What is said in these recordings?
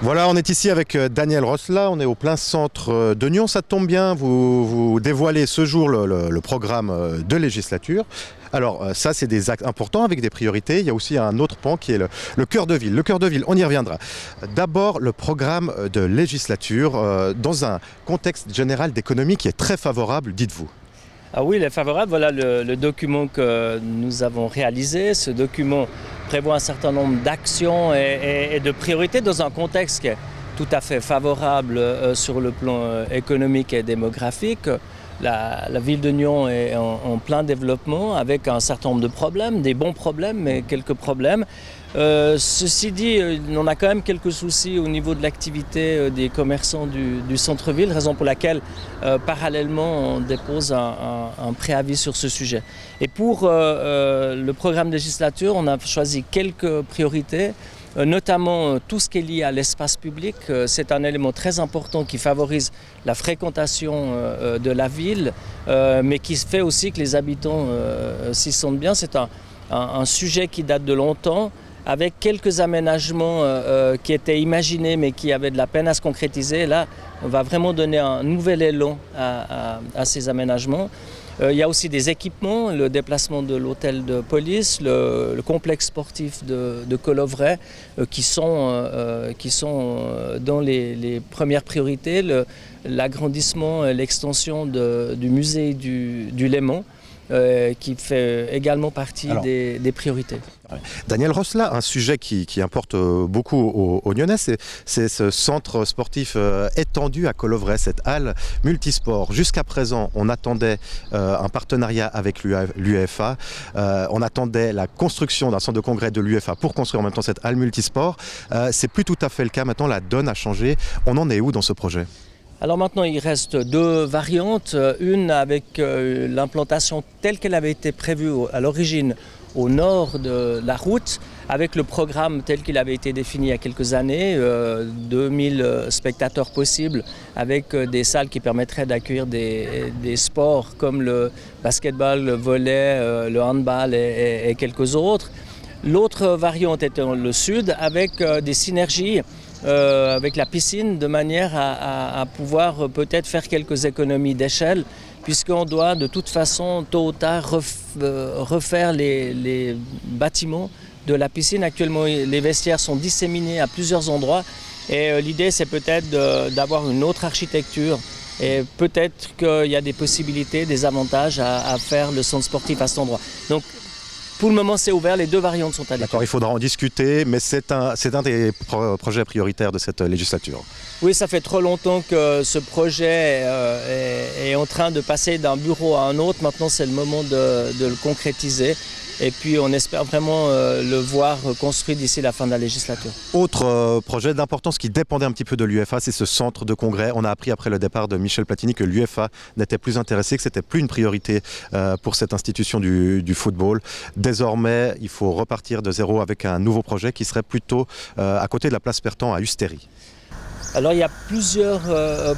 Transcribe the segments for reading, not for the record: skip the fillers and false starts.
Voilà, on est ici avec Daniel Rosla, on est au plein centre de Nyon. Ça tombe bien, vous dévoilez ce jour le programme de législature. Alors ça, c'est des actes importants avec des priorités. Il y a aussi un autre pan qui est le cœur de ville. Le cœur de ville, on y reviendra. D'abord, le programme de législature dans un contexte général d'économie qui est très favorable, dites-vous. Ah oui, il est favorable. Voilà le document que nous avons réalisé. Ce document prévoit un certain nombre d'actions et de priorités dans un contexte qui est tout à fait favorable sur le plan économique et démographique. La ville de Nyon est en plein développement avec un certain nombre de problèmes, des bons problèmes, mais quelques problèmes. Ceci dit, on a quand même quelques soucis au niveau de l'activité des commerçants du centre-ville, raison pour laquelle, parallèlement, on dépose un préavis sur ce sujet. Et pour le programme législature, on a choisi quelques priorités. Notamment tout ce qui est lié à l'espace public. C'est un élément très important qui favorise la fréquentation de la ville, mais qui fait aussi que les habitants s'y sentent bien. C'est un sujet qui date de longtemps, avec quelques aménagements qui étaient imaginés mais qui avaient de la peine à se concrétiser. Là, on va vraiment donner un nouvel élan à ces aménagements. Il y a aussi des équipements, le déplacement de l'hôtel de police, le complexe sportif de Colovray qui sont dans les premières priorités, l'agrandissement, l'extension du musée du Léman. Qui fait également partie des priorités. Daniel Rosla, un sujet qui importe beaucoup aux Nyonnais, c'est ce centre sportif étendu à Colovray, cette halle multisport. Jusqu'à présent, on attendait un partenariat avec l'UEFA, on attendait la construction d'un centre de congrès de l'UEFA pour construire en même temps cette halle multisport. C'est plus tout à fait le cas maintenant, la donne a changé. On en est où dans ce projet ? Alors maintenant, il reste deux variantes. Une avec l'implantation telle qu'elle avait été prévue à l'origine au nord de la route, avec le programme tel qu'il avait été défini il y a quelques années, 2000 spectateurs possibles, avec des salles qui permettraient d'accueillir des sports comme le basketball, le volley, le handball et quelques autres. L'autre variante était dans le sud, avec des synergies avec la piscine, de manière à pouvoir peut-être faire quelques économies d'échelle, puisqu'on doit de toute façon, tôt ou tard, refaire les bâtiments de la piscine. Actuellement, les vestiaires sont disséminés à plusieurs endroits et l'idée, c'est peut-être d'avoir une autre architecture. Et peut-être qu'il y a des possibilités, des avantages à faire le centre sportif à cet endroit. Donc, pour le moment, c'est ouvert, les deux variantes sont à l'étude. D'accord, il faudra en discuter, mais c'est un des projets prioritaires de cette législature. Oui, ça fait trop longtemps que ce projet est en train de passer d'un bureau à un autre. Maintenant, c'est le moment de le concrétiser. Et puis, on espère vraiment le voir construit d'ici la fin de la législature. Autre projet d'importance qui dépendait un petit peu de l'UEFA, c'est ce centre de congrès. On a appris après le départ de Michel Platini que l'UEFA n'était plus intéressé, que ce n'était plus une priorité pour cette institution du football. Désormais, il faut repartir de zéro avec un nouveau projet qui serait plutôt à côté de la place Pertan à Ustéry. Alors il y a plusieurs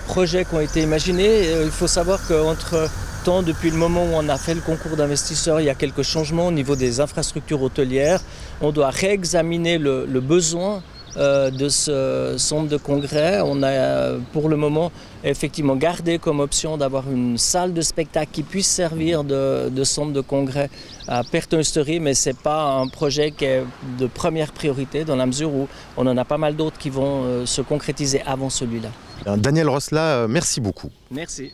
projets qui ont été imaginés. Il faut savoir qu'entre-temps, depuis le moment où on a fait le concours d'investisseurs, il y a quelques changements au niveau des infrastructures hôtelières. On doit réexaminer le besoin de ce centre de congrès. On a pour le moment effectivement gardé comme option d'avoir une salle de spectacle qui puisse servir de centre de congrès à Perton-Ustéry, mais ce n'est pas un projet qui est de première priorité dans la mesure où on en a pas mal d'autres qui vont se concrétiser avant celui-là. Daniel Rosla, merci beaucoup. Merci.